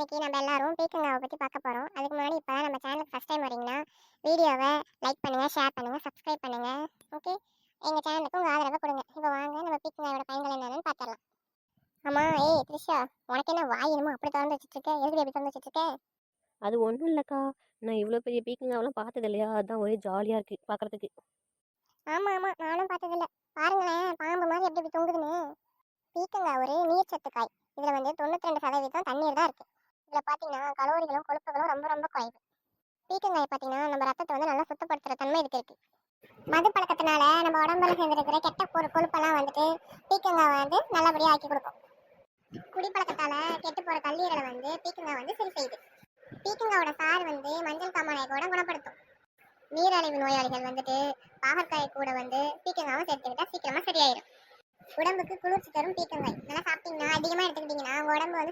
இன்னைக்கு நம்ம எல்லாரும் பீக்கங்காவை பற்றி பார்க்க போகிறோம். அதுக்கு முன்னாடி இப்போ நம்ம சேனலுக்கு ஃபஸ்ட் டைம் வரீங்கன்னா வீடியோவை லைக் பண்ணுங்கள், ஷேர் பண்ணுங்கள், சப்ஸ்கிரைப் பண்ணுங்கள். ஓகே, எங்கள் சேனலுக்கு உங்கள் ஆதரவை கொடுங்க. இப்போ வாங்க நம்ம பீக்கங்காயோட பயன்கள் என்னென்னு பார்த்துடலாம். ஆமாம், ஏய் த்ரிஷா, உனக்கு என்ன வாய் என்னமோ அப்படி திறந்து வச்சுட்ருக்க? எதுக்கு எப்படி திறந்து வச்சுட்ருக்க? அது ஒன்றும் இல்லைக்கா, நான் இவ்வளோ பெரிய பீக்கிங்காவெல்லாம் பார்த்தது இல்லையா, அதுதான் ஒரே ஜாலியாக இருக்குது பார்க்குறதுக்கு. ஆமாம் ஆமாம், நானும் பார்த்ததில்ல. பாருங்களேன், பாம்பு மாதிரி எப்படி இப்படி தொங்குதுன்னு. பீக்கங்காய் ஒரு நீர்ச்சத்து காய். இதில் வந்து 92% தண்ணீர் தான் இருக்குது. இதில் பார்த்தீங்கன்னா கலோரிகளும் கொழுப்புகளும் ரொம்ப ரொம்ப குறைவு. பீக்கங்காய் பார்த்தீங்கன்னா நம்ம ரத்தத்தை வந்து நல்லா சுத்தப்படுத்துகிற தன்மை இதுக்கு இருக்குது. மது பழக்கத்தினால நம்ம உடம்புல சேர்ந்துருக்கிற கெட்ட கொழுப்பெல்லாம் வந்துட்டு பீக்கங்காய் வந்து நல்லபடியாக ஆக்கி கொடுக்கும். குடிப்பழக்கத்தால் கெட்டு போகிற கல்லீரலை வந்து பீக்கங்காய் வந்து சரி செய்யுது. பீக்கங்காவோட சாறு வந்து மஞ்சள் காமாலையை கூட குணப்படுத்தும். நீரழிவு நோயாளிகள் வந்துட்டு பாகற்காயை கூட வந்து பீக்கங்காவை சேர்த்துக்கிட்டா சீக்கிரமாக சரியாயிடும். உடம்புக்கு குளிர்ச்சி தரும் பீக்கங்காய். நல்லா சாப்பிட்டீங்கன்னா அதிகமாக எடுத்துக்கிட்டிங்கன்னா உங்கள் உடம்பு வந்து